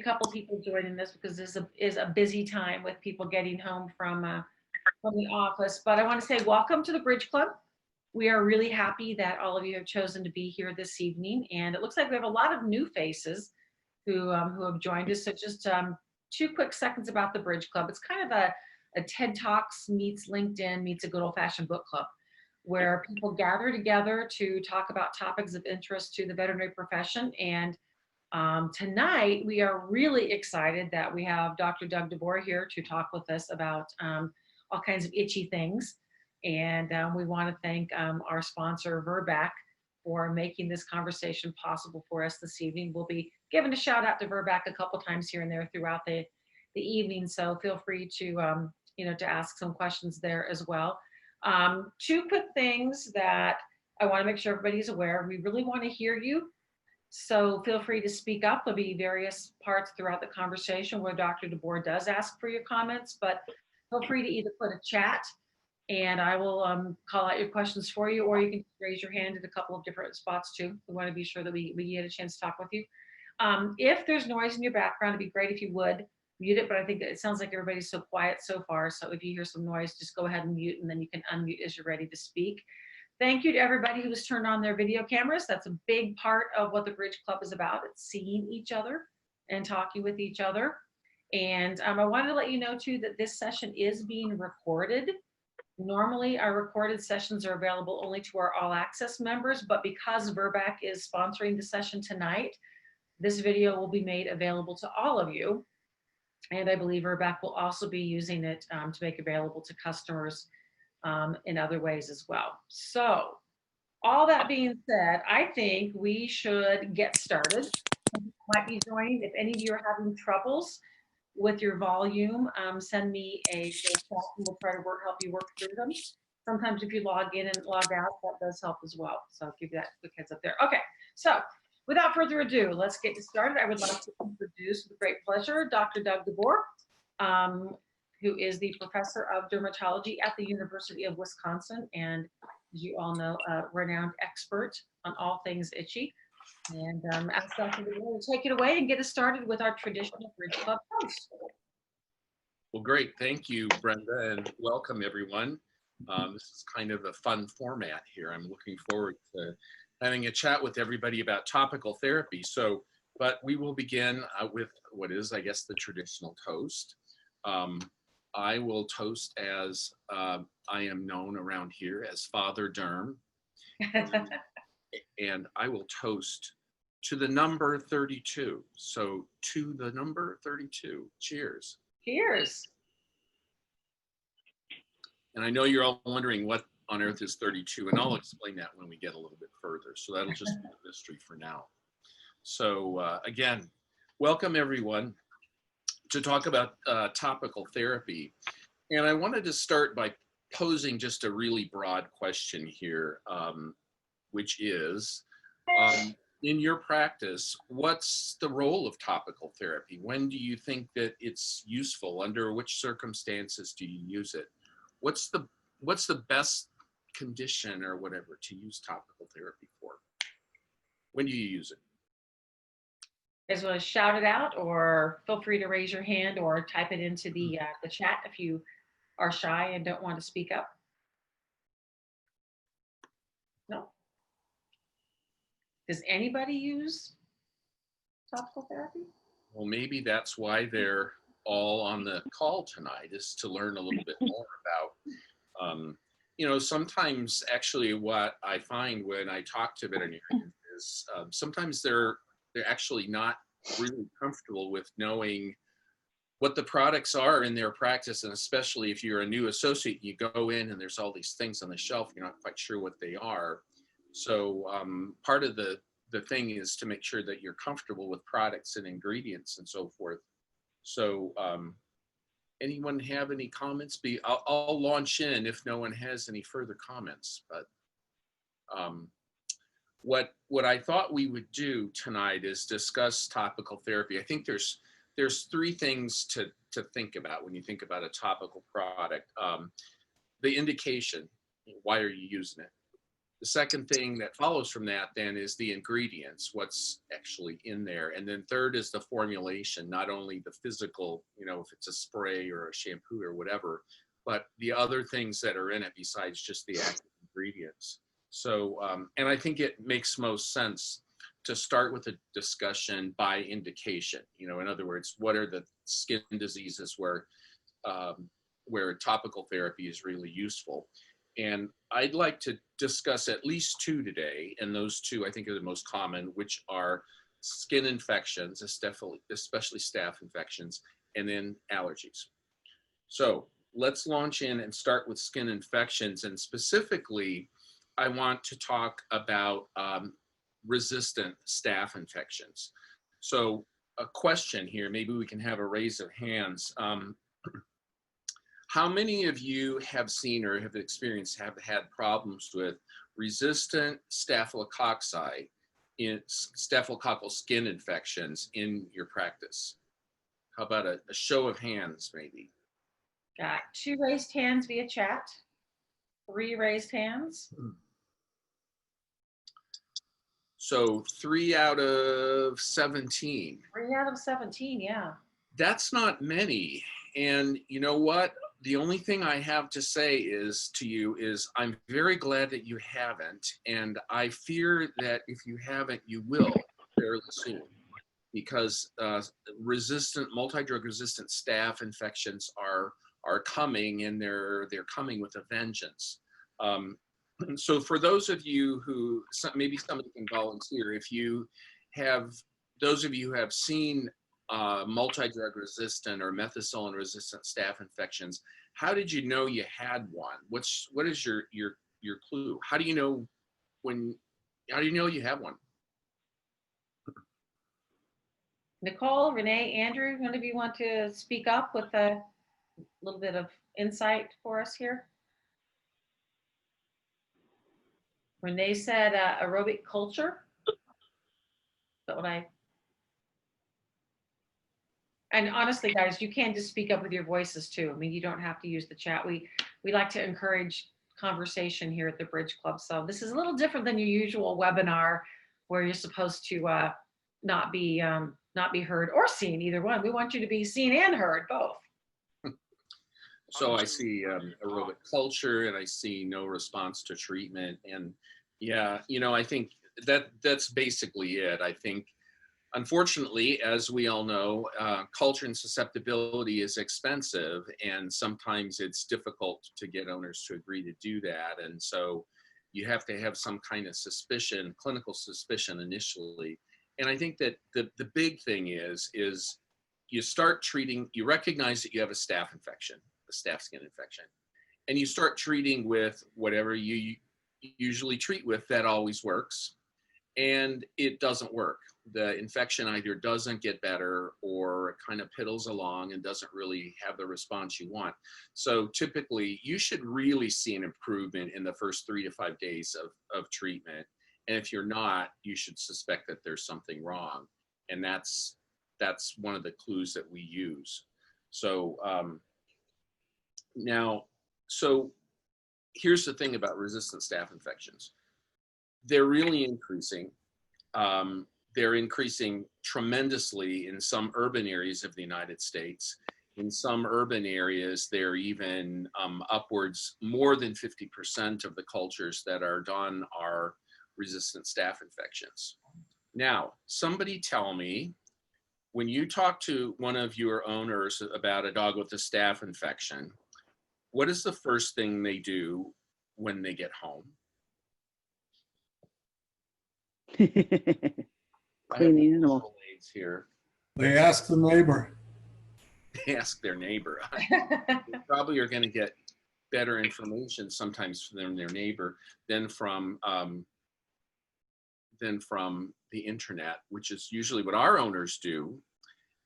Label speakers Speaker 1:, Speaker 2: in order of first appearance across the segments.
Speaker 1: couple people joining us because this is a busy time with people getting home from the office. But I want to say welcome to the Bridge Club. We are really happy that all of you have chosen to be here this evening. And it looks like we have a lot of new faces who have joined us. So just 2 quick seconds about the Bridge Club. It's kind of a TED Talks meets LinkedIn meets a good old-fashioned book club, where people gather together to talk about topics of interest to the veterinary profession. And tonight, we are really excited that we have Dr. Doug DeBoer here to talk with us about all kinds of itchy things. And we want to thank our sponsor, Verbac, for making this conversation possible for us this evening. We'll be giving a shout out to Verbac a couple times here and there throughout the evening, so feel free to to ask some questions there as well. 2 quick things that I want to make sure everybody's aware. We really want to hear you, so feel free to speak up. There'll be various parts throughout the conversation where Dr. DeBoer does ask for your comments, but feel free to either put a chat and I will call out your questions for you, or you can raise your hand at a couple of different spots too. We want to be sure that we get a chance to talk with you. If there's noise in your background, it'd be great if you would mute it, but I think that it sounds like everybody's so quiet so far. So if you hear some noise, just go ahead and mute, and then you can unmute as you're ready to speak. Thank you to everybody who has turned on their video cameras. That's a big part of what the Bridge Club is about. It's seeing each other and talking with each other. And I wanted to let you know too that this session is being recorded. Normally our recorded sessions are available only to our all access members, but because Verbac is sponsoring the session tonight, this video will be made available to all of you. And I believe Verbac will also be using it to make available to customers in other ways as well. So all that being said, I think we should get started. You might be joining. If any of you are having troubles with your volume, send me a chat and we'll try to help you work through them. Sometimes if you log in and log out, that does help as well. So I'll give you that quick heads up there. Okay, so without further ado, let's get started. I would like to introduce with great pleasure Dr. Doug DeBoer, who is the professor of dermatology at the University of Wisconsin, and as you all know, a renowned expert on all things itchy. And ask Dr. DeBoer to take it away and get us started with our traditional Bridge Club host.
Speaker 2: Well, great. Thank you, Brenda, and welcome everyone. This is kind of a fun format here. I'm looking forward to having a chat with everybody about topical therapy. But we will begin with what is, I guess, the traditional toast. I will toast as I am known around here as Father Derm. And I will toast to the number 32. So to the number 32. Cheers.
Speaker 1: Cheers.
Speaker 2: And I know you're all wondering what on earth is 32, and I'll explain that when we get a little bit further. So that'll just be a mystery for now. So again, welcome everyone to talk about topical therapy. And I wanted to start by posing just a really broad question here, which is, in your practice, what's the role of topical therapy? When do you think that it's useful? Under which circumstances do you use it? What's the best condition or whatever to use topical therapy for? When do you use it?
Speaker 1: You guys want to shout it out, or feel free to raise your hand or type it into the chat if you are shy and don't want to speak up. No? Does anybody use topical therapy?
Speaker 2: Well, maybe that's why they're all on the call tonight, is to learn a little bit more about, sometimes actually what I find when I talk to veterinarians is sometimes they're actually not really comfortable with knowing what the products are in their practice, and especially if you're a new associate, you go in and there's all these things on the shelf, you're not quite sure what they are. So part of the thing is to make sure that you're comfortable with products and ingredients and so forth. So anyone have any comments? I'll launch in if no one has any further comments. But what I thought we would do tonight is discuss topical therapy. I think there's 3 things to think about when you think about a topical product. The indication, why are you using it? The second thing that follows from that then is the ingredients, what's actually in there. And then third is the formulation, not only the physical, if it's a spray or a shampoo or whatever, but the other things that are in it besides just the active ingredients. So, and I think it makes most sense to start with a discussion by indication. In other words, what are the skin diseases where topical therapy is really useful? And I'd like to discuss at least two today, and those two I think are the most common, which are skin infections, especially staph infections, and then allergies. So let's launch in and start with skin infections. And specifically, I want to talk about resistant staph infections. So a question here, maybe we can have a raise of hands. How many of you have seen or have experienced, have had problems with resistant staphylococcal skin infections in your practice? How about a show of hands, maybe?
Speaker 1: Got 2 raised hands via chat, 3 raised hands.
Speaker 2: So 3 out of 17.
Speaker 1: 3 out of 17, yeah.
Speaker 2: That's not many. And you know what? The only thing I have to say to you is I'm very glad that you haven't. And I fear that if you haven't, you will fairly soon, because multi-drug resistant staph infections are coming, and they're coming with a vengeance. So for those of you who, maybe somebody can volunteer, those of you who have seen multi-drug resistant or methicillin resistant staph infections, how did you know you had one? What is your clue? How do you know you have one?
Speaker 1: Nicole, Renee, Andrew, one of you want to speak up with a little bit of insight for us here? Renee said aerobic culture. Is that what And honestly, guys, you can just speak up with your voices too. I mean, you don't have to use the chat. We like to encourage conversation here at the Bridge Club. So this is a little different than your usual webinar where you're supposed to not be heard or seen, either one. We want you to be seen and heard, both.
Speaker 2: So I see aerobic culture, and I see no response to treatment. And yeah, I think that's basically it. I think, unfortunately, as we all know, culture and susceptibility is expensive, and sometimes it's difficult to get owners to agree to do that. And so you have to have some kind of suspicion, clinical suspicion initially. And I think that the big thing is you start treating, you recognize that you have a staph infection, a staph skin infection, and you start treating with whatever you usually treat with. That always works. And it doesn't work. The infection either doesn't get better or it kind of piddles along and doesn't really have the response you want. So typically, you should really see an improvement in the first 3 to 5 days of treatment. And if you're not, you should suspect that there's something wrong. And that's one of the clues that we use. So so here's the thing about resistant staph infections. They're really increasing. They're increasing tremendously in some urban areas of the United States. In some urban areas, they're even upwards more than 50% of the cultures that are done are resistant staph infections. Now, somebody tell me, when you talk to one of your owners about a dog with a staph infection, what is the first thing they do when they get home?
Speaker 3: Clean the animal.
Speaker 2: Here.
Speaker 4: They ask the neighbor.
Speaker 2: They ask their neighbor. They probably are going to get better information sometimes from their neighbor than from the internet, which is usually what our owners do.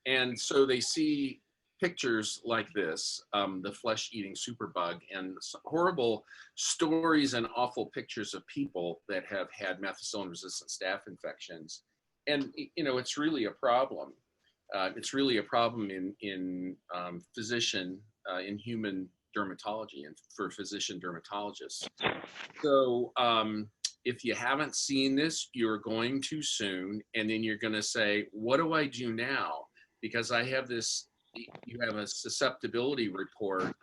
Speaker 2: And so they see pictures like this, the flesh-eating superbug, and horrible stories and awful pictures of people that have had methicillin-resistant staph infections. And it's really a problem. It's really a problem in human dermatology and for physician dermatologists. So if you haven't seen this, you're going to soon, and then you're going to say, what do I do now? Because I have this, you have a susceptibility report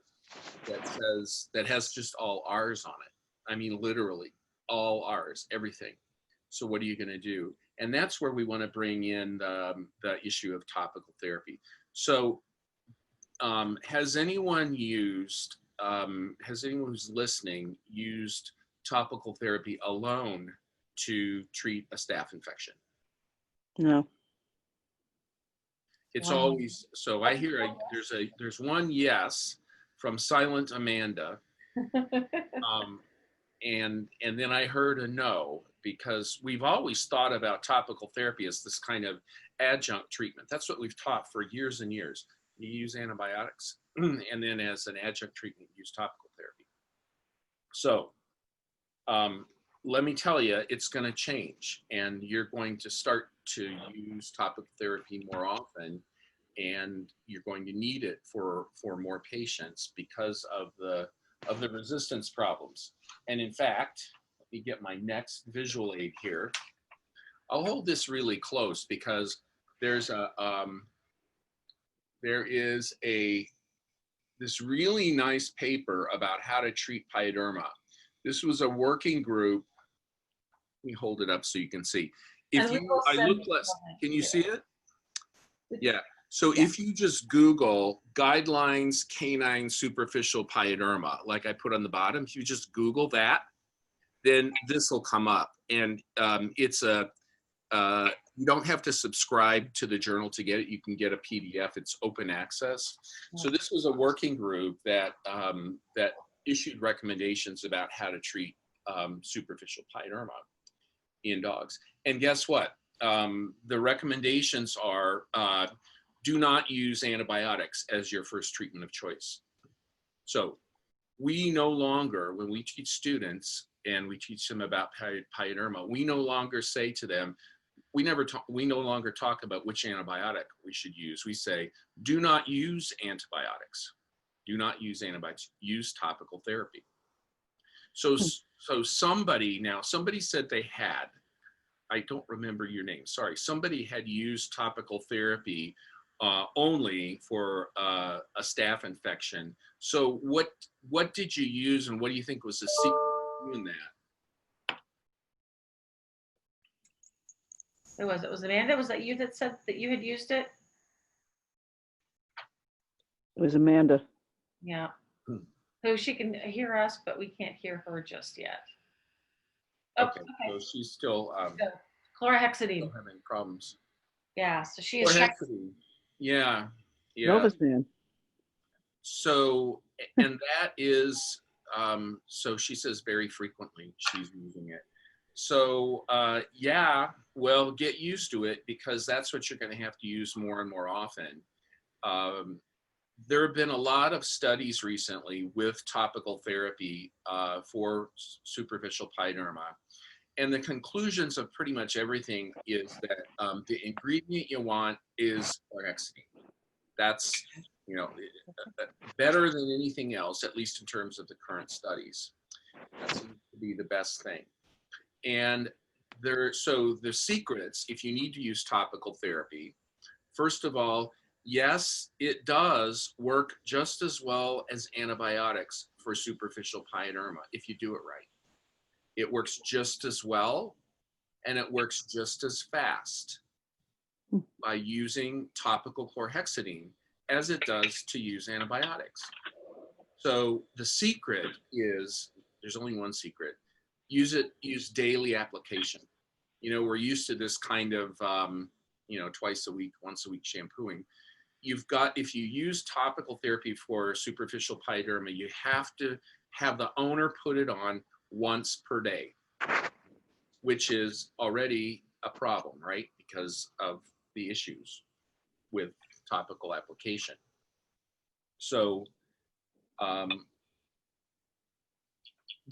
Speaker 2: that says, that has just all R's on it. I mean, literally all R's, everything. So what are you going to do? And that's where we want to bring in the issue of topical therapy. So has anyone who's listening used topical therapy alone to treat a staph infection?
Speaker 3: No.
Speaker 2: It's
Speaker 1: Wow.
Speaker 2: always, so I hear there's one yes from Silent Amanda. And then I heard a no, because we've always thought about topical therapy as this kind of adjunct treatment. That's what we've taught for years and years. You use antibiotics, and then as an adjunct treatment, use topical therapy. So let me tell you, it's going to change, and you're going to start to use topical therapy more often, and you're going to need it for more patients because of the resistance problems. And in fact, let me get my next visual aid here. I'll hold this really close because there is this really nice paper about how to treat pyoderma. This was a working group. Let me hold it up so you can see. If you, I look less, can you see it? Yeah. So if you just Google guidelines canine superficial pyoderma, like I put on the bottom, if you just Google that, then this will come up. And it's you don't have to subscribe to the journal to get it. You can get a PDF. It's open access. So this was a working group that that issued recommendations about how to treat superficial pyoderma in dogs. And guess what? The recommendations are do not use antibiotics as your first treatment of choice. So we no longer, when we teach students and we teach them about pyoderma, we no longer say to them, we no longer talk about which antibiotic we should use. We say, do not use antibiotics. Do not use antibiotics, use topical therapy. So somebody said they had, I don't remember your name, sorry, somebody had used topical therapy only for a staph infection. So what did you use, and what do you think was the secret to doing that?
Speaker 1: It was Amanda. Was that you that said that you had used it?
Speaker 3: It was Amanda.
Speaker 1: Yeah. So she can hear us, but we can't hear her just yet. Oh,
Speaker 2: Okay, so she's still
Speaker 1: Chlorhexidine.
Speaker 2: still having problems.
Speaker 1: Yeah, so she is.
Speaker 2: Chlorhexidine. Yeah.
Speaker 3: Novosan.
Speaker 2: So, and that is, so she says very frequently she's using it. So, yeah, well, get used to it, because that's what you're going to have to use more and more often. There have been a lot of studies recently with topical therapy for superficial pyoderma. And the conclusions of pretty much everything is that the ingredient you want is chlorhexidine. That's, you know, better than anything else, at least in terms of the current studies. That seems to be the best thing. And so the secrets, if you need to use topical therapy, first of all, yes, it does work just as well as antibiotics for superficial pyoderma if you do it right. It works just as well, and it works just as fast by using topical chlorhexidine as it does to use antibiotics. So the secret is, there's only one secret, use daily application. You know, we're used to this kind of, you know, twice a week, once a week shampooing. If you use topical therapy for superficial pyoderma, you have to have the owner put it on once per day, which is already a problem, right? Because of the issues with topical application. So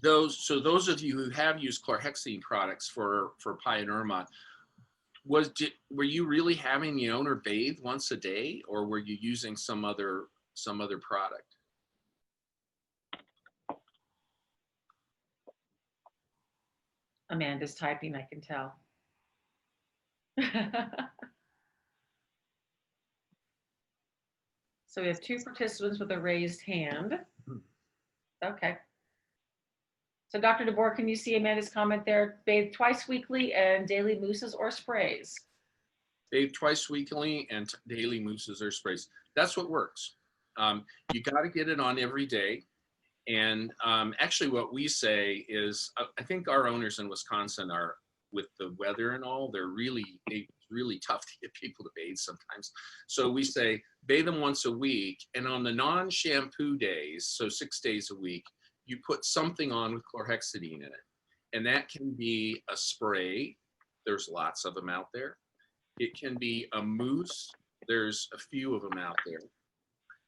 Speaker 2: those of you who have used chlorhexidine products for pyoderma, were you really having the owner bathe once a day, or were you using some other product?
Speaker 1: Amanda's typing, I can tell. So we have 2 participants with a raised hand. Okay. So Dr. DeBoer, can you see Amanda's comment there? Bathe twice weekly and daily mousses or sprays.
Speaker 2: Bathe twice weekly and daily mousses or sprays. That's what works. You got to get it on every day. And actually what we say is, I think our owners in Wisconsin are, with the weather and all, it's really tough to get people to bathe sometimes. So we say, bathe them once a week. And on the non-shampoo days, so 6 days a week, you put something on with chlorhexidine in it. And that can be a spray. There's lots of them out there. It can be a mousse. There's a few of them out there.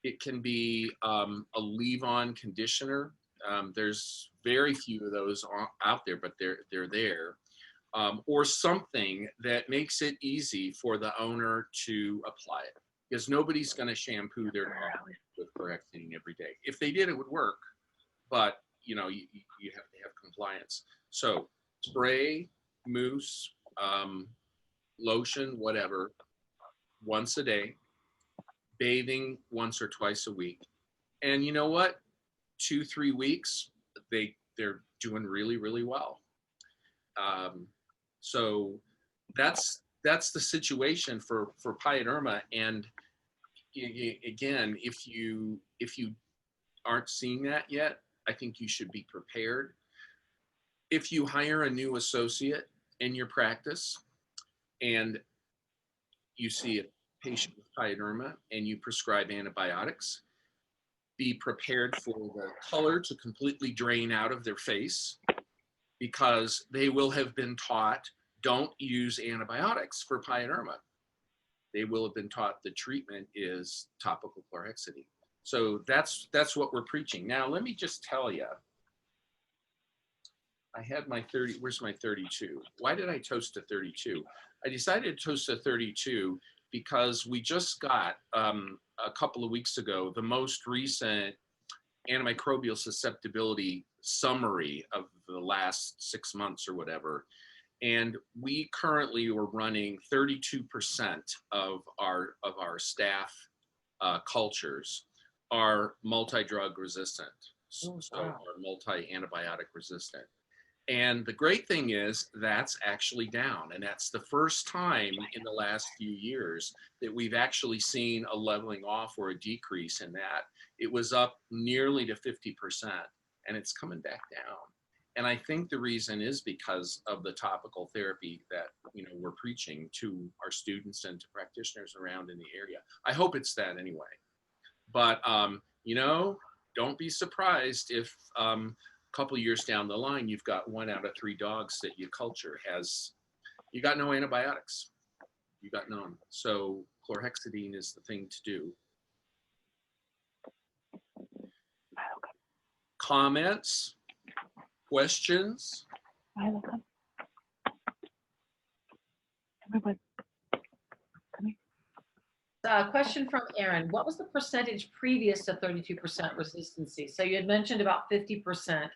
Speaker 2: It can be a leave-on conditioner. There's very few of those out there, but they're there. Or something that makes it easy for the owner to apply it, because nobody's going to shampoo their dog with chlorhexidine every day. If they did, it would work, but you have to have compliance. So spray, mousse, lotion, whatever, once a day, bathing once or twice a week. And you know what? 2-3 weeks, they're doing really, really well. So that's the situation for pyoderma. And again, if you aren't seeing that yet, I think you should be prepared. If you hire a new associate in your practice and you see a patient with pyoderma and you prescribe antibiotics, be prepared for the color to completely drain out of their face, because they will have been taught, don't use antibiotics for pyoderma. They will have been taught the treatment is topical chlorhexidine. So that's what we're preaching. Now, let me just tell you, I had my 30, where's my 32? Why did I toast to 32? I decided to toast to 32 because we just got, a couple of weeks ago, the most recent antimicrobial susceptibility summary of the last 6 months or whatever. And we currently were running 32% of our staff cultures are multi-drug resistant, so are multi-antibiotic resistant. And the great thing is that's actually down. And that's the first time in the last few years that we've actually seen a leveling off or a decrease in that. It was up nearly to 50%, and it's coming back down. And I think the reason is because of the topical therapy that we're preaching to our students and to practitioners around in the area. I hope it's that anyway. But don't be surprised if couple of years down the line, you've got 1 out of 3 dogs that you culture you got no antibiotics. You got none. So chlorhexidine is the thing to do. Comments? Questions?
Speaker 1: Question from Aaron. What was the percentage previous to 32% resistancy? So you had mentioned about 50%.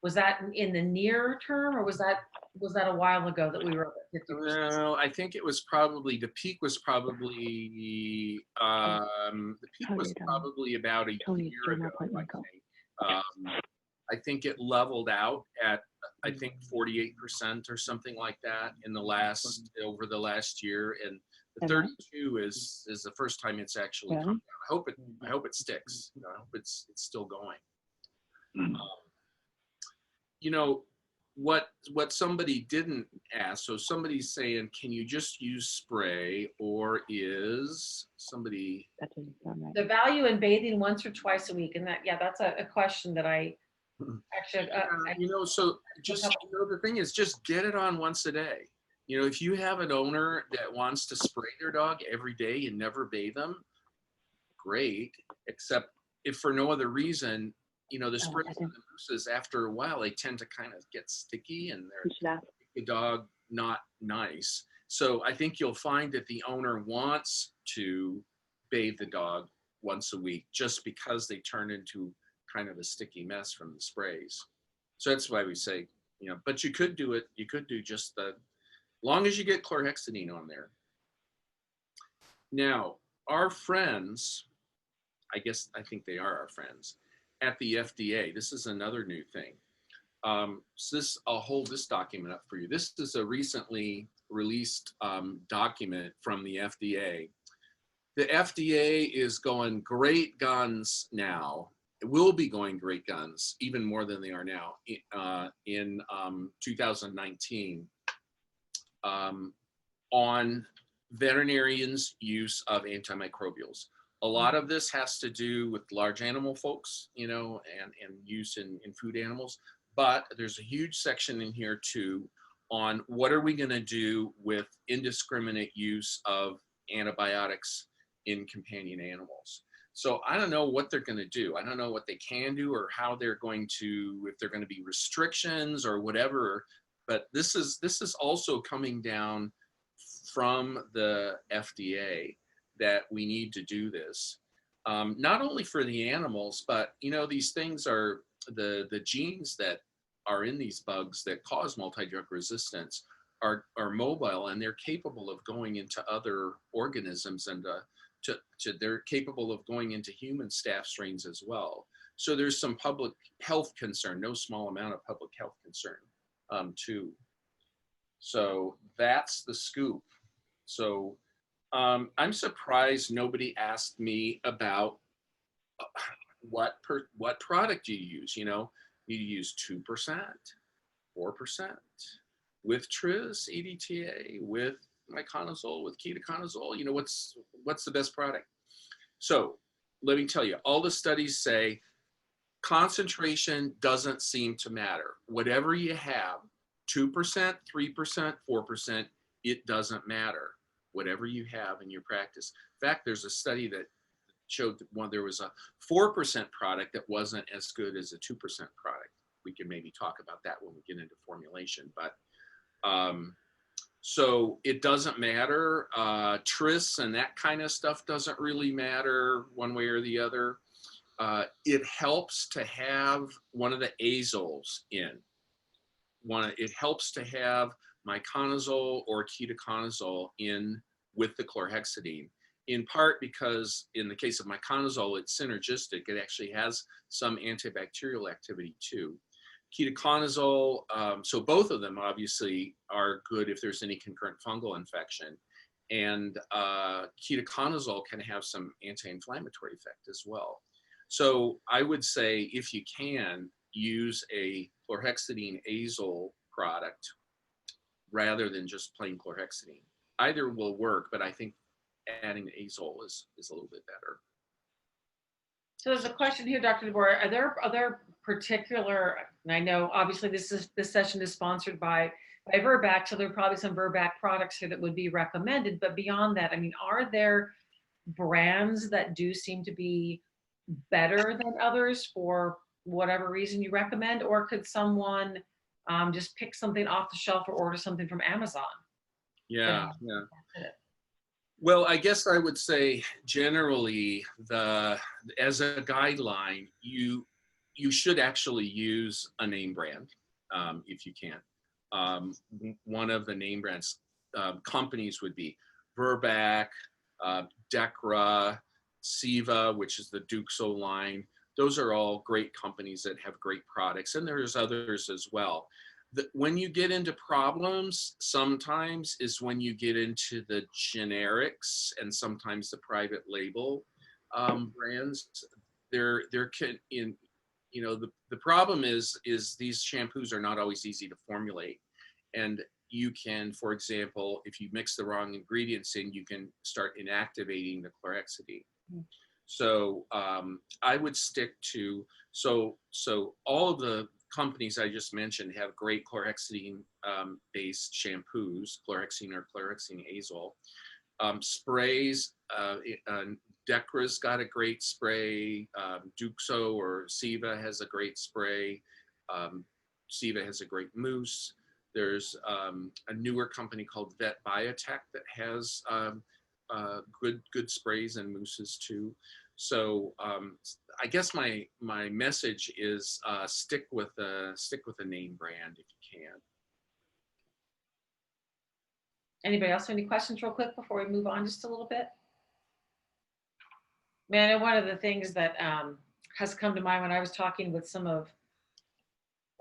Speaker 1: Was that in the near term, or was that a while ago that we were up at 50%?
Speaker 2: Well, I think it was probably, the peak was probably, about a year ago, I think. I think it leveled out at, I think 48% or something like that over the last year. And the 32 is the first time it's actually come down. I hope it sticks. I hope it's still going. What somebody didn't ask, so somebody's saying, can you just use spray, or is somebody...
Speaker 1: The value in bathing once or twice a week, and that's a question that I actually...
Speaker 2: the thing is, just get it on once a day. If you have an owner that wants to spray their dog every day and never bathe them, great, except if for no other reason, the sprays and the mousses, after a while, they tend to kind of get sticky and they're the dog not nice. So I think you'll find that the owner wants to bathe the dog once a week just because they turn into kind of a sticky mess from the sprays. So that's why we say, but you could do it. You could do just long as you get chlorhexidine on there. Now, our friends, I think they are our friends at the FDA. This is another new thing. So I'll hold this document up for you. This is a recently released document from the FDA. The FDA is going great guns now. It will be going great guns, even more than they are now, in 2019, on veterinarians' use of antimicrobials. A lot of this has to do with large animal folks, and use in food animals. But there's a huge section in here too on what are we going to do with indiscriminate use of antibiotics in companion animals. So I don't know what they're going to do. I don't know what they can do or how they're going to, if they're going to be restrictions or whatever. But this is also coming down from the FDA that we need to do this, not only for the animals, but these things are the genes that are in these bugs that cause multi-drug resistance are mobile, and they're capable of going into other organisms, and they're capable of going into human staph strains as well. So there's some public health concern, no small amount of public health concern too. So that's the scoop. So I'm surprised nobody asked me about what product you use. You use 2%, 4%, with tris, EDTA, with miconazole, with ketoconazole. What's the best product? So let me tell you, all the studies say concentration doesn't seem to matter. Whatever you have, 2%, 3%, 4%, it doesn't matter. Whatever you have in your practice. In fact, there's a study that showed that there was a 4% product that wasn't as good as a 2% product. We can maybe talk about that when we get into formulation, but so it doesn't matter. Tris and that kind of stuff doesn't really matter one way or the other. It helps to have one of the azoles in. It helps to have miconazole or ketoconazole in with the chlorhexidine, in part because in the case of miconazole, it's synergistic. It actually has some antibacterial activity too. Ketoconazole, so both of them obviously are good if there's any concurrent fungal infection. And ketoconazole can have some anti-inflammatory effect as well. So I would say if you can, use a chlorhexidine azole product rather than just plain chlorhexidine. Either will work, but I think adding azole is a little bit better.
Speaker 1: So there's a question here, Dr. DeBoer. Are there other particular, and I know obviously this session is sponsored by Verbac, so there are probably some Verbac products here that would be recommended, but beyond that, I mean, are there brands that do seem to be better than others for whatever reason you recommend, or could someone just pick something off the shelf or order something from Amazon?
Speaker 2: Yeah. Well, I guess I would say generally, as a guideline, you should actually use a name brand if you can. One of the name brands companies would be Verbac, Decra, Siva, which is the Duxo line. Those are all great companies that have great products, and there's others as well. When you get into problems, sometimes is when you get into the generics and sometimes the private label brands. The problem is these shampoos are not always easy to formulate, and you can, for example, if you mix the wrong ingredients in, you can start inactivating the chlorhexidine. So I would stick to, so all of the companies I just mentioned have great chlorhexidine based shampoos, chlorhexidine or chlorhexidine azole. Sprays, Decra's got a great spray, Duxo or Siva has a great spray, Siva has a great mousse. There's a newer company called Vet Biotech that has good sprays and mousses too. So I guess my message is stick with a name brand if you can.
Speaker 1: Anybody else have any questions real quick before we move on just a little bit? Man, and one of the things that has come to mind when I was talking with some of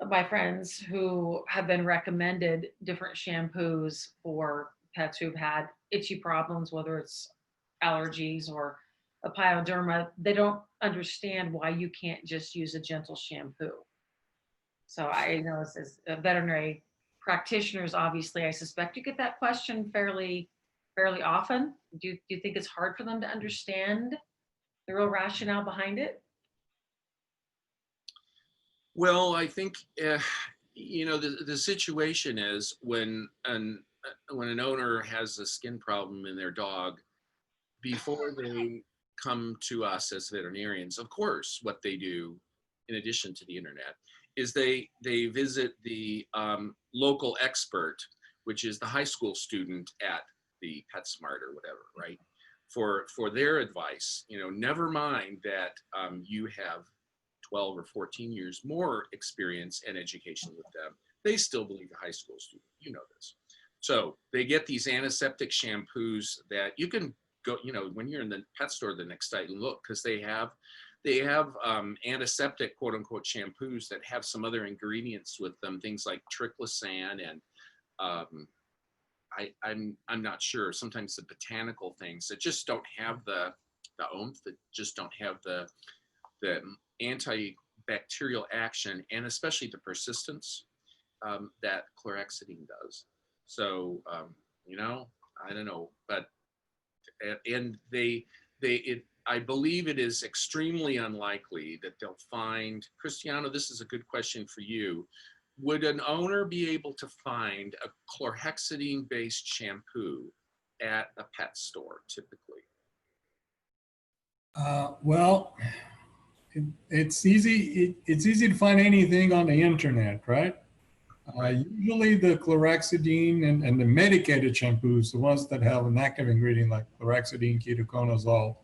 Speaker 1: my friends who have been recommended different shampoos for pets who've had itchy problems, whether it's allergies or a pyoderma, they don't understand why you can't just use a gentle shampoo. So I know as a veterinary practitioners, obviously, I suspect you get that question fairly often. Do you think it's hard for them to understand the real rationale behind it?
Speaker 2: Well, I think the situation is when an owner has a skin problem in their dog, before they come to us as veterinarians, of course, what they do, in addition to the internet, is they visit the local expert, which is the high school student at the PetSmart or whatever, right? For their advice. Never mind that you have 12 or 14 years more experience and education with them. They still believe a high school student. You know this. So they get these antiseptic shampoos that you can go, when you're in the pet store the next day, look, because they have antiseptic quote unquote shampoos that have some other ingredients with them, things like triclosan and I'm not sure, sometimes the botanical things that just don't have the oomph, that just don't have the antibacterial action, and especially the persistence that chlorhexidine does. So I don't know, but and I believe it is extremely unlikely that they'll find, Cristiano, this is a good question for you. Would an owner be able to find a chlorhexidine-based shampoo at a pet store typically?
Speaker 4: Well, it's easy. It's easy to find anything on the internet, right? Usually the chlorhexidine and the medicated shampoos, the ones that have an active ingredient like chlorhexidine, ketoconazole,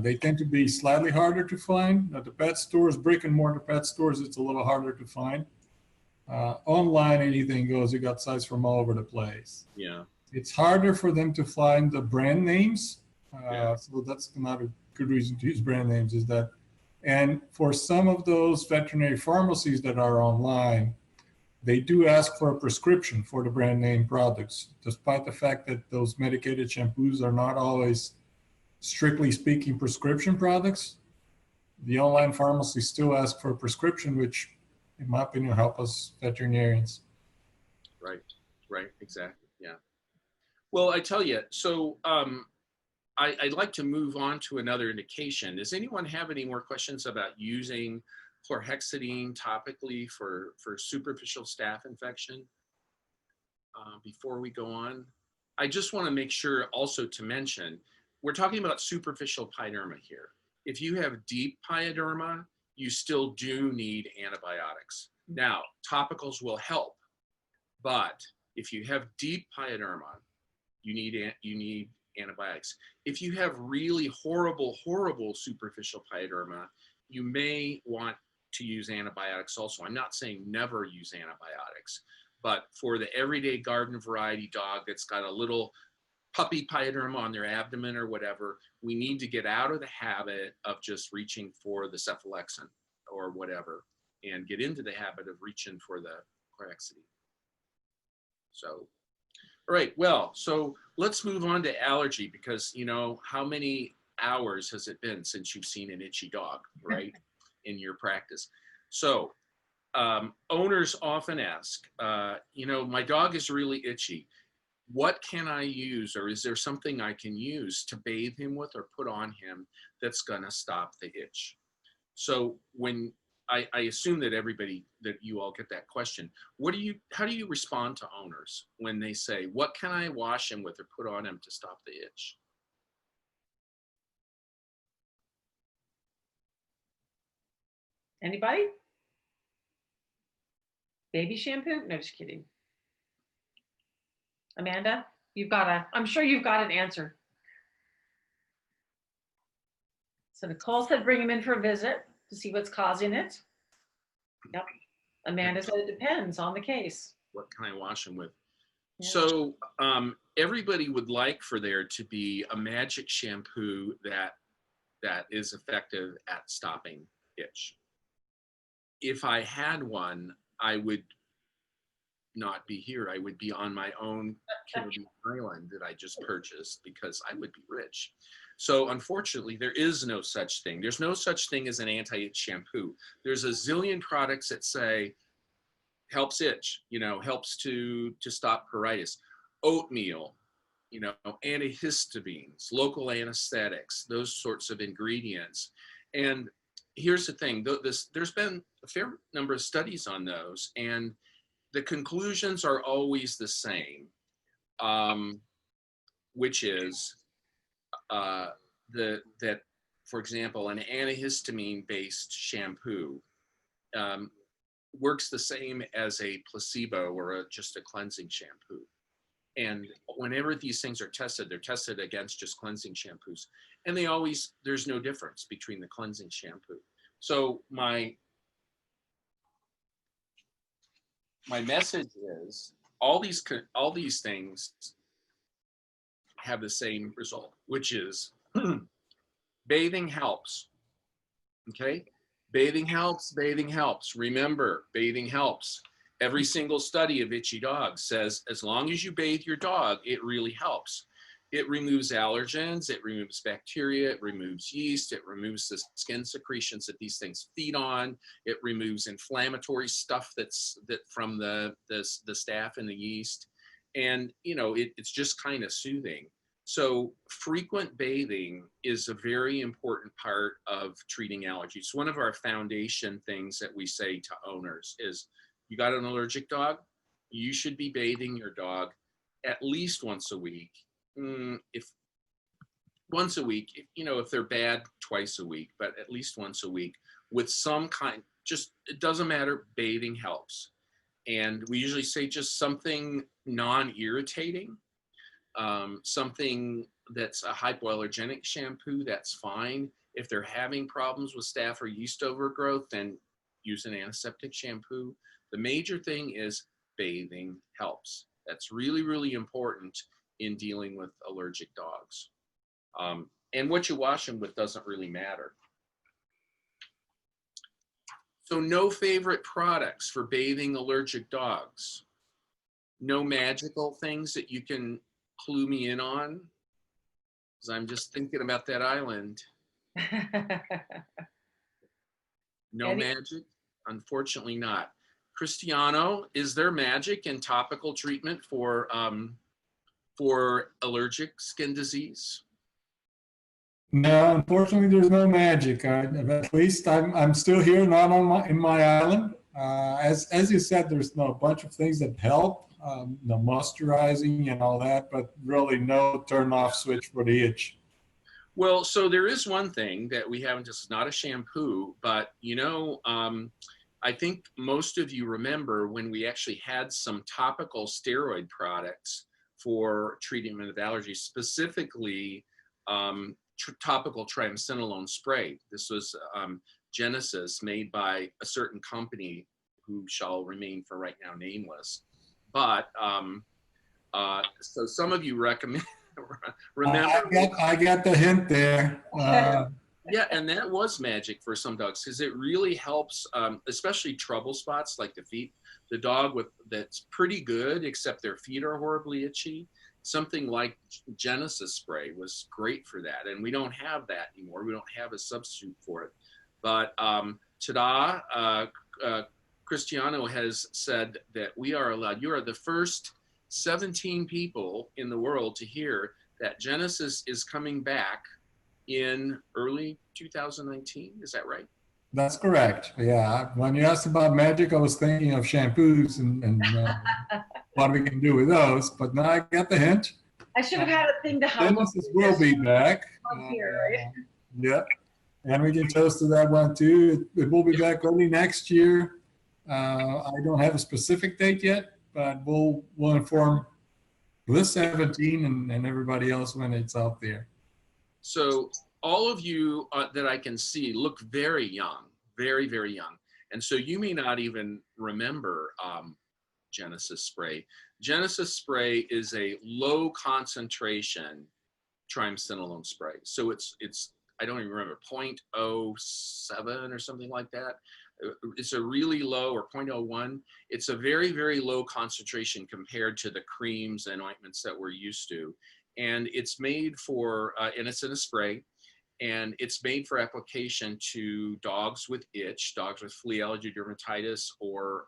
Speaker 4: they tend to be slightly harder to find. At the pet stores, brick and mortar pet stores, it's a little harder to find. Online, anything goes. You got sites from all over the place.
Speaker 2: Yeah.
Speaker 4: It's harder for them to find the brand names.
Speaker 2: Yeah.
Speaker 4: So that's not a good reason to use brand names, is that. And for some of those veterinary pharmacies that are online, they do ask for a prescription for the brand name products, despite the fact that those medicated shampoos are not always, strictly speaking, prescription products. The online pharmacies still ask for a prescription, which, in my opinion, help us veterinarians.
Speaker 2: Right, exactly, yeah. Well, I tell you, so I'd like to move on to another indication. Does anyone have any more questions about using chlorhexidine topically for superficial staph infection before we go on? I just want to make sure also to mention, we're talking about superficial pyoderma here. If you have deep pyoderma, you still do need antibiotics. Now, topicals will help, but if you have deep pyoderma, you need antibiotics. If you have really horrible superficial pyoderma, you may want to use antibiotics also. I'm not saying never use antibiotics, but for the everyday garden variety dog that's got a little puppy pyoderma on their abdomen or whatever, we need to get out of the habit of just reaching for the cephalexin or whatever and get into the habit of reaching for the chlorhexidine. So, all right, well, so let's move on to allergy, because how many hours has it been since you've seen an itchy dog, right, in your practice? So owners often ask, my dog is really itchy. What can I use, or is there something I can use to bathe him with or put on him that's gonna stop the itch? So when I assume that that you all get that question. How do you respond to owners when they say, what can I wash him with or put on him to stop the itch?
Speaker 1: Anybody? Baby shampoo? No, just kidding. Amanda, I'm sure you've got an answer. So Nicole said bring him in for a visit to see what's causing it. Yep. Amanda said it depends on the case.
Speaker 2: What can I wash them with?
Speaker 1: Yeah.
Speaker 2: So everybody would like for there to be a magic shampoo that is effective at stopping itch. If I had one, I would not be here. I would be on my own Caribbean island that I just purchased because I would be rich. So unfortunately, there is no such thing. There's no such thing as an anti-itch shampoo. There's a zillion products that say helps itch, helps to stop pruritus. Oatmeal, antihistamines, local anesthetics, those sorts of ingredients. And here's the thing, there's been a fair number of studies on those, and the conclusions are always the same, which is that, for example, an antihistamine-based shampoo works the same as a placebo or just a cleansing shampoo. And whenever these things are tested, they're tested against just cleansing shampoos. And there's no difference between the cleansing shampoo. So my message is all these things have the same result, which is bathing helps. Okay? Bathing helps, bathing helps. Remember, bathing helps. Every single study of itchy dogs says as long as you bathe your dog, it really helps. It removes allergens, it removes bacteria, it removes yeast, it removes the skin secretions that these things feed on, it removes inflammatory stuff that from the staph and the yeast. And it's just kind of soothing. So frequent bathing is a very important part of treating allergies. One of our foundation things that we say to owners is, you got an allergic dog, you should be bathing your dog at least once a week. If they're bad, twice a week, but at least once a week with some kind, it doesn't matter, bathing helps. And we usually say just something non-irritating, something that's a hypoallergenic shampoo, that's fine. If they're having problems with staph or yeast overgrowth, then use an antiseptic shampoo. The major thing is bathing helps. That's really, really important in dealing with allergic dogs. And what you wash them with doesn't really matter. So no favorite products for bathing allergic dogs. No magical things that you can clue me in on, because I'm just thinking about that island. No magic? Unfortunately not. Cristiano, is there magic in topical treatment for allergic skin disease?
Speaker 4: No, unfortunately, there's no magic. At least I'm still here, not in my island. As you said, there's a bunch of things that help, the moisturizing and all that, but really no turn off switch for the itch.
Speaker 2: Well, so there is one thing that we haven't, this is not a shampoo, but I think most of you remember when we actually had some topical steroid products for treatment of allergies, specifically topical triamcinolone spray. This was Genesis, made by a certain company who shall remain for right now nameless. But so some of you remember.
Speaker 4: I got the hint there.
Speaker 2: Yeah, and that was magic for some dogs because it really helps, especially trouble spots like the feet. The dog that's pretty good, except their feet are horribly itchy. Something like Genesis spray was great for that, and we don't have that anymore. We don't have a substitute for it. But Cristiano has said that we are allowed. You are the first 17 people in the world to hear that Genesis is coming back in early 2019. Is that right?
Speaker 4: That's correct. Yeah. When you asked about magic, I was thinking of shampoos and what we can do with those. But now I got the hint.
Speaker 1: I should have had a thing to help.
Speaker 4: Genesis will be back.
Speaker 1: Here, right?
Speaker 4: Yep. And we can toast to that one too. It will be back early next year. I don't have a specific date yet, but we'll inform this 17 and everybody else when it's out there.
Speaker 2: So all of you that I can see look very young, very, very young. And so you may not even remember Genesis spray. Genesis spray is a low concentration triamcinolone spray. So it's I don't even remember, 0.07 or something like that. It's a really low, or 0.01. It's a very, very low concentration compared to the creams and ointments that we're used to. And it's made for, and it's in a spray, and it's made for application to dogs with itch, dogs with flea allergy dermatitis, or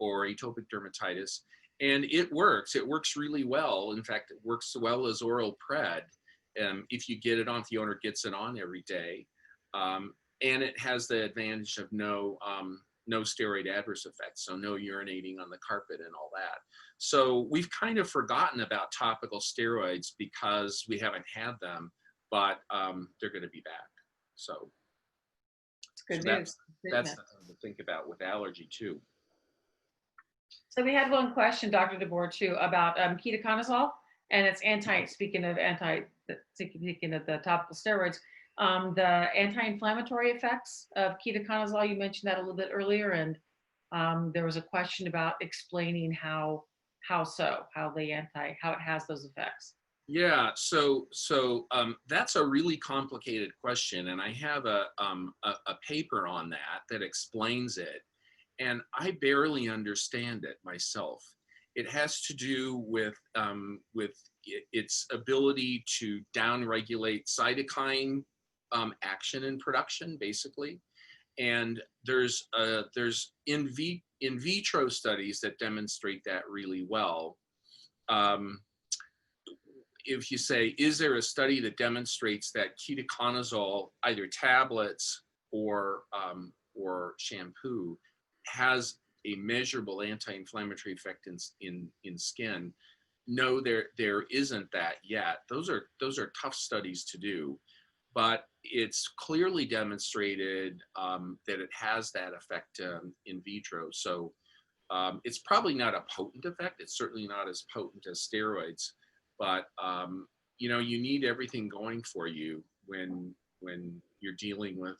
Speaker 2: atopic dermatitis. And it works really well. In fact, it works as well as oral pred. If you get it on, if the owner gets it on every day. And it has the advantage of no steroid adverse effects, so no urinating on the carpet and all that. So we've kind of forgotten about topical steroids because we haven't had them, but they're going to be back. So,
Speaker 1: It's good
Speaker 2: so
Speaker 1: news.
Speaker 2: that's the thing to think about with allergy too.
Speaker 1: So we had one question, Dr. DeBoer, too, about ketoconazole, and it's speaking of the topical steroids, the anti-inflammatory effects of ketoconazole. You mentioned that a little bit earlier, and there was a question about explaining how it has those effects.
Speaker 2: Yeah, so that's a really complicated question, and I have a paper on that explains it, and I barely understand it myself. It has to do with its ability to downregulate cytokine action and production, basically. And there's in vitro studies that demonstrate that really well. If you say, is there a study that demonstrates that ketoconazole, either tablets or shampoo, has a measurable anti-inflammatory effect in skin? No, there isn't that yet. Those are tough studies to do, but it's clearly demonstrated that it has that effect in vitro. So it's probably not a potent effect. It's certainly not as potent as steroids, but you know, you need everything going for you when you're dealing with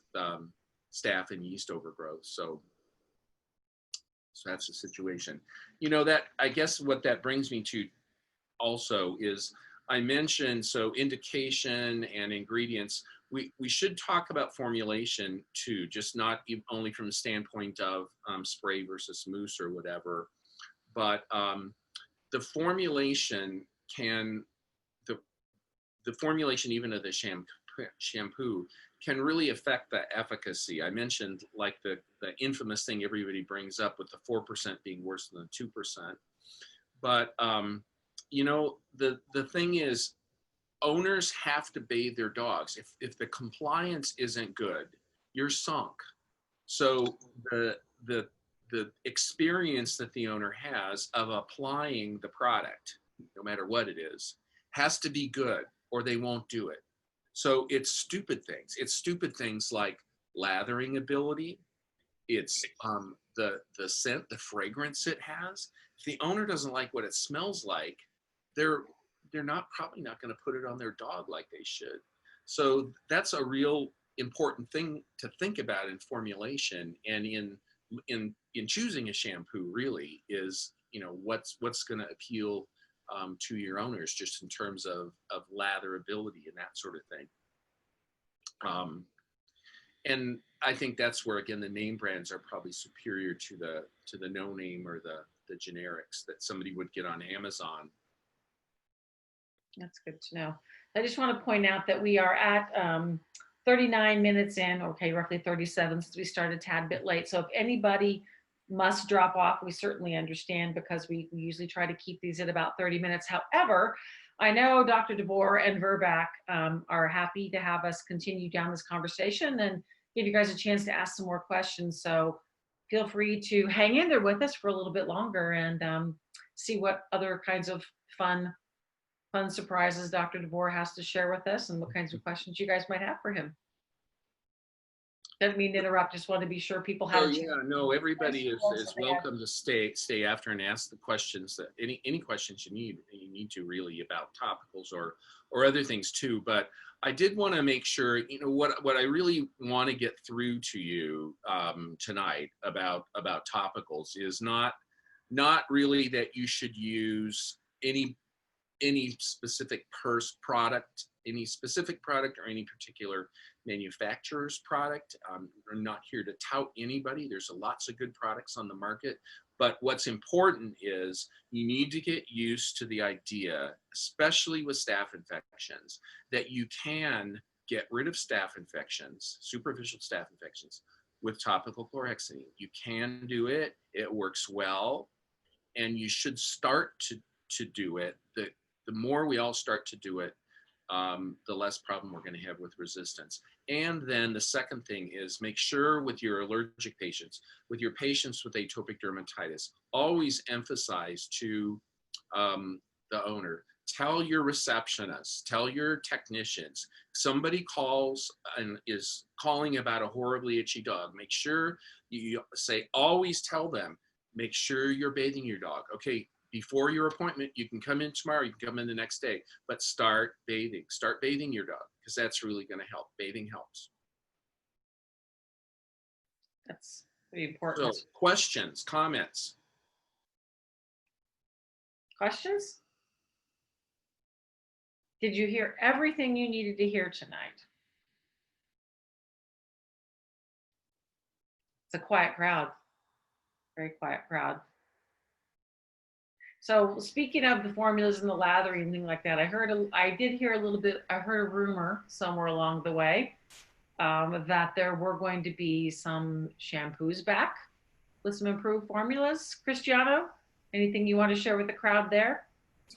Speaker 2: staph and yeast overgrowth. So that's the situation. You know, that I guess what that brings me to also is, I mentioned, so indication and ingredients, we should talk about formulation too, just not only from the standpoint of spray versus mousse or whatever, but the formulation the formulation even of the shampoo can really affect the efficacy. I mentioned like the infamous thing everybody brings up with the 4% being worse than the 2%. But you know, the thing is, owners have to bathe their dogs. If the compliance isn't good, you're sunk. So the experience that the owner has of applying the product, no matter what it is, has to be good, or they won't do it. So it's stupid things. It's stupid things like lathering ability. It's the scent, the fragrance it has. If the owner doesn't like what it smells like, they're probably not going to put it on their dog like they should. So that's a real important thing to think about in formulation, and in choosing a shampoo, really, is, you know, what's going to appeal to your owners, just in terms of latherability and that sort of thing. And I think that's where, again, the name brands are probably superior to the no name or the generics that somebody would get on Amazon.
Speaker 1: That's good to know. I just want to point out that we are at 39 minutes in, okay, roughly 37, since we started a tad bit late. So if anybody must drop off, we certainly understand, because we usually try to keep these at about 30 minutes. However, I know Dr. DeBoer and Verback are happy to have us continue down this conversation and give you guys a chance to ask some more questions. So feel free to hang in there with us for a little bit longer and see what other kinds of fun surprises Dr. DeBoer has to share with us, and what kinds of questions you guys might have for him. Didn't mean to interrupt. Just want to be sure people had
Speaker 2: So
Speaker 1: a chance.
Speaker 2: yeah, no, everybody is
Speaker 1: Questions that they had.
Speaker 2: welcome to stay after and ask the questions that any questions you need to really about topicals or other things too. But I did want to make sure, you know, what I really want to get through to you tonight about topicals is not really that you should use any specific any specific product or any particular manufacturer's product. We're not here to tout anybody. There's lots of good products on the market. But what's important is you need to get used to the idea, especially with staph infections, that you can get rid of staph infections, superficial staph infections, with topical chlorhexidine. You can do it. It works well. And you should start to do it. The more we all start to do it, the less problem we're going to have with resistance. And then the second thing is make sure with your allergic patients, with your patients with atopic dermatitis, always emphasize to the owner, tell your receptionists, tell your technicians, somebody calls and is calling about a horribly itchy dog, make sure you say, always tell them, make sure you're bathing your dog. Okay, before your appointment, you can come in tomorrow, you can come in the next day, but start bathing your dog, because that's really going to help. Bathing helps.
Speaker 1: That's pretty important.
Speaker 2: So, questions, comments?
Speaker 1: Questions? Did you hear everything you needed to hear tonight? It's a quiet crowd, very quiet crowd. So speaking of the formulas and the lathering and things like that, I did hear a little bit, I heard a rumor somewhere along the way that there were going to be some shampoos back with some improved formulas. Cristiano, anything you want to share with the crowd there?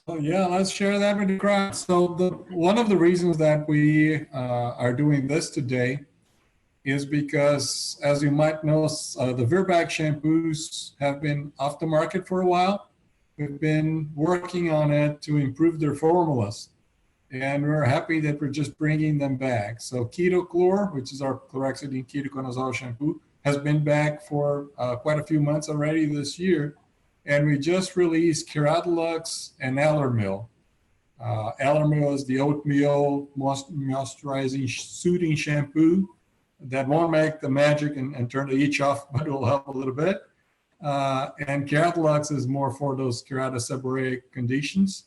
Speaker 4: Oh yeah, let's share that with the crowd. So one of the reasons that we are doing this today is because, as you might know, the Virbac shampoos have been off the market for a while. We've been working on it to improve their formulas, and we're happy that we're just bringing them back. So Keto Chlor, which is our chlorhexidine ketoconazole shampoo, has been back for quite a few months already this year. And we just released Keratolux and Allermil. Allermil is the oatmeal moisturizing, soothing shampoo that won't make the magic and turn the itch off, but it will help a little bit. And Keratolux is more for those keratoseborrheic conditions.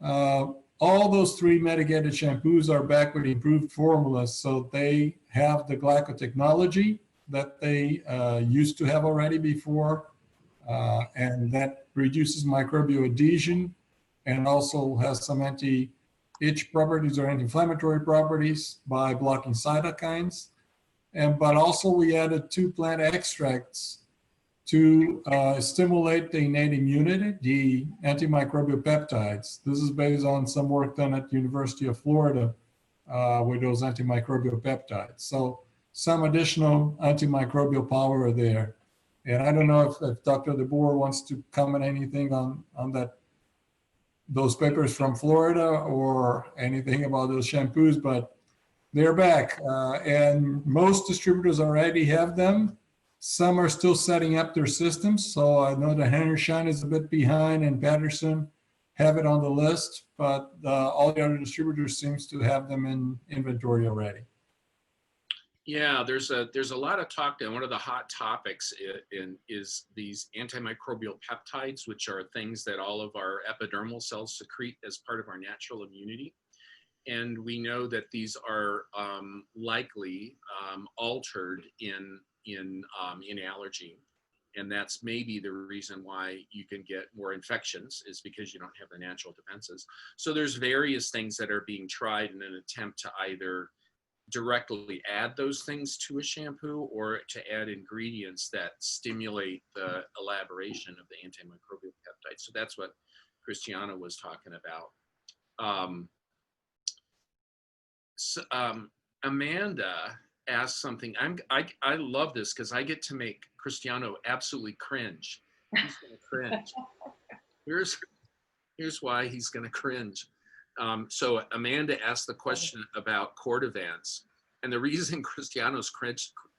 Speaker 4: All those three medicated shampoos are back with improved formulas, so they have the glyco technology that they used to have already before, and that reduces microbial adhesion and also has some anti-itch properties or anti-inflammatory properties by blocking cytokines. But also we added 2 plant extracts to stimulate the innate immunity, the antimicrobial peptides. This is based on some work done at the University of Florida with those antimicrobial peptides. So some additional antimicrobial power there. And I don't know if Dr. DeBoer wants to comment anything on those papers from Florida or anything about those shampoos, but they're back. And most distributors already have them. Some are still setting up their systems. So I know that Hendershine is a bit behind and Patterson have it on the list, but all the other distributors seems to have them in inventory already.
Speaker 2: Yeah, there's a lot of talk now. One of the hot topics is these antimicrobial peptides, which are things that all of our epidermal cells secrete as part of our natural immunity. And we know that these are likely altered in allergy. And that's maybe the reason why you can get more infections, is because you don't have the natural defenses. So there's various things that are being tried in an attempt to either directly add those things to a shampoo or to add ingredients that stimulate the elaboration of the antimicrobial peptides. So that's what Cristiano was talking about. Amanda asked something. I love this because I get to make Cristiano absolutely cringe. He's going to cringe. Here's why he's going to cringe. So Amanda asked the question about Cordivans, and the reason Cristiano's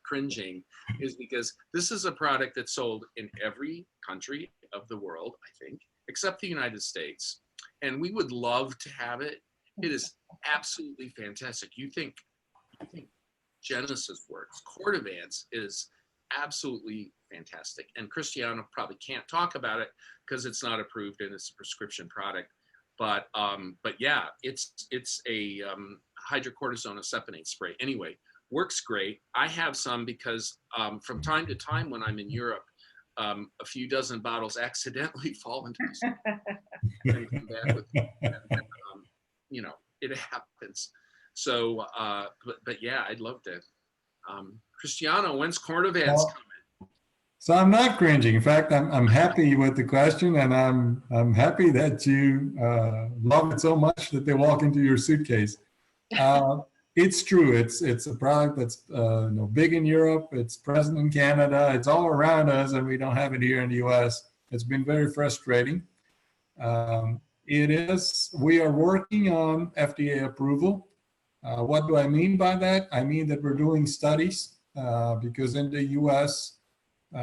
Speaker 2: cringing is because this is a product that's sold in every country of the world, I think, except the United States. And we would love to have it. It is absolutely fantastic. You think Genesis works. Cortivance is absolutely fantastic. And Cristiano probably can't talk about it because it's not approved and it's a prescription product. But yeah, it's a hydrocortisone acetonate spray. Anyway, works great. I have some because from time to time when I'm in Europe, a few dozen bottles accidentally fall into the store and come back with, you know, it happens. So, but yeah, I'd love to. Cristiano, when's Cortivance coming?
Speaker 4: So I'm not cringing. In fact, I'm happy with the question, and I'm happy that you love it so much that they walk into your suitcase. It's true. It's a product that's big in Europe. It's present in Canada. It's all around us, and we don't have it here in the U.S. It's been very frustrating. It is. We are working on FDA approval. What do I mean by that? I mean that we're doing studies because in the U.S.,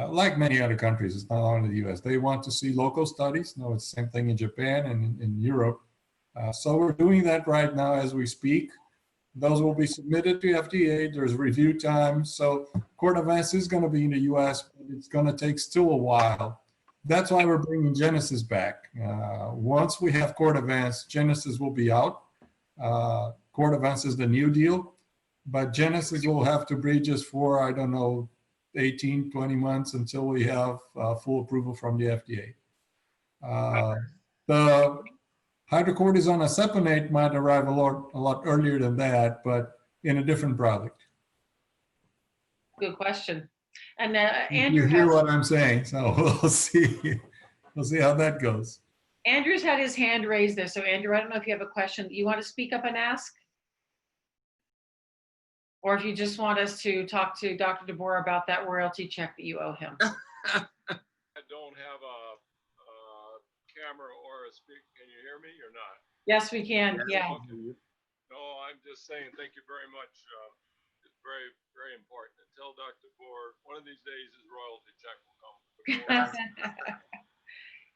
Speaker 4: like many other countries, it's not only the U.S., they want to see local studies. No, it's the same thing in Japan and in Europe. So we're doing that right now as we speak. Those will be submitted to FDA. There's review time. So Cortivance is going to be in the U.S., but it's going to take still a while. That's why we're bringing Genesis back. Once we have Cortivance, Genesis will be out. Cortivance is the new deal, but Genesis will have to breathe just for, I don't know, 18, 20 months until we have full approval from the FDA. The hydrocortisone acetonate might arrive a lot earlier than that, but in a different product.
Speaker 1: Good question. And
Speaker 4: You
Speaker 1: Andrew
Speaker 4: hear what I'm saying, so we'll see. We'll see how that goes.
Speaker 1: Andrew's had his hand raised there. So Andrew, I don't know if you have a question you want to speak up and ask, or if you just want us to talk to Dr. DeBoer about that royalty check that you owe him.
Speaker 5: I don't have a camera or a speak. Can you hear me or not?
Speaker 1: Yes, we can. Yeah.
Speaker 5: Okay. No, I'm just saying thank you very much. It's very, very important. And tell Dr. DeBoer one of these days his royalty check will come.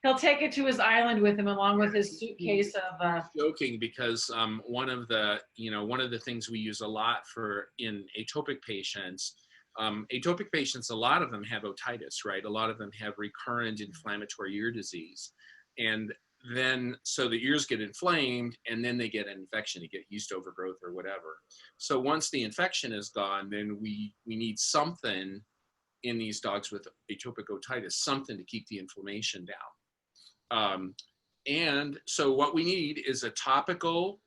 Speaker 1: He'll take it to his island with him along with his suitcase of
Speaker 2: Joking because one of the things we use a lot for in atopic patients, a lot of them have otitis, right? A lot of them have recurrent inflammatory ear disease. And then, so the ears get inflamed and then they get an infection, they get yeast overgrowth or whatever. So once the infection is gone, then we need something in these dogs with atopic otitis, something to keep the inflammation down. And so what we need is a topical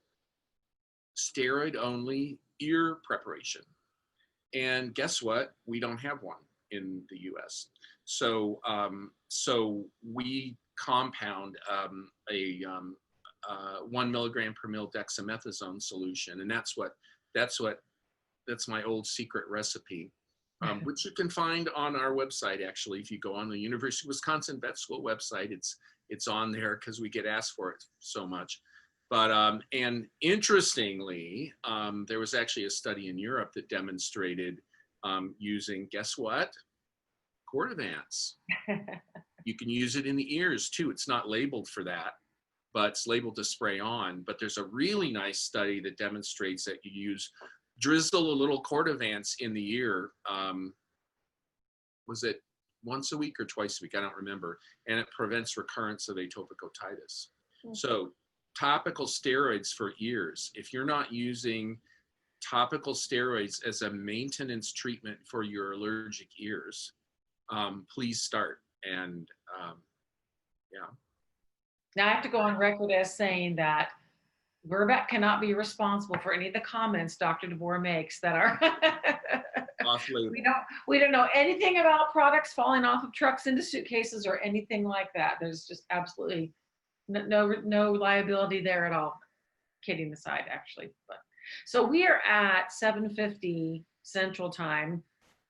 Speaker 2: steroid-only ear preparation. And guess what? We don't have one in the US. So, so we compound a 1 milligram per mil dexamethasone solution. And that's my old secret recipe. Which you can find on our website, actually. If you go on the University of Wisconsin Vet School website, it's on there because we get asked for it so much. But, and interestingly, there was actually a study in Europe that demonstrated using, guess what? Cortivance. You can use it in the ears too. It's not labeled for that, but it's labeled to spray on. But there's a really nice study that demonstrates that you drizzle a little Cortivance in the ear. Was it once a week or twice a week? I don't remember. And it prevents recurrence of atopic otitis. So topical steroids for ears. If you're not using topical steroids as a maintenance treatment for your allergic ears, please start. And yeah.
Speaker 1: Now I have to go on record as saying that Verbeck cannot be responsible for any of the comments Dr. DeBoer makes that are we don't know anything about products falling off of trucks into suitcases or anything like that. There's just absolutely no liability there at all. Kidding aside, actually. But so we are at 7:50 Central Time.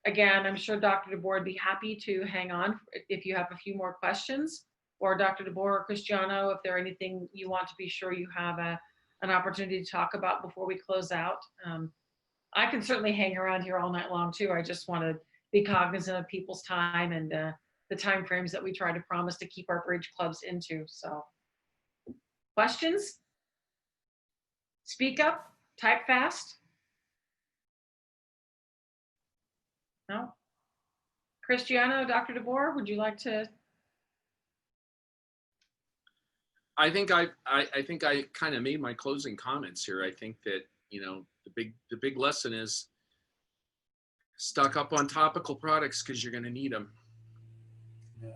Speaker 1: Again, I'm sure Dr. DeBoer would be happy to hang on if you have a few more questions, or Dr. DeBoer or Cristiano, if there anything you want to be sure you have an opportunity to talk about before we close out. I can certainly hang around here all night long too. I just want to be cognizant of people's time and the time frames that we try to promise to keep our bridge clubs into. So, questions? Speak up, type fast. No? Cristiano, Dr. DeBoer, would you like to?
Speaker 2: I think I kind of made my closing comments here. I think that, the big lesson is stock up on topical products because you're going to need them.
Speaker 4: Yeah.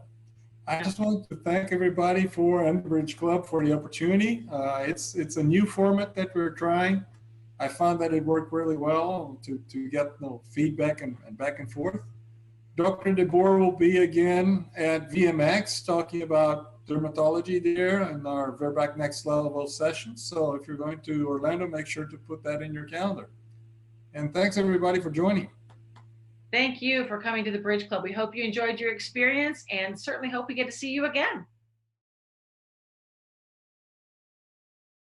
Speaker 4: I just want to thank everybody and the Bridge Club for the opportunity. It's a new format that we're trying. I found that it worked really well to get feedback and back and forth. Dr. DeBoer will be again at VMX talking about dermatology there and our Verback Next Level sessions. So if you're going to Orlando, make sure to put that in your calendar. And thanks everybody for joining.
Speaker 1: Thank you for coming to the Bridge Club. We hope you enjoyed your experience and certainly hope we get to see you again.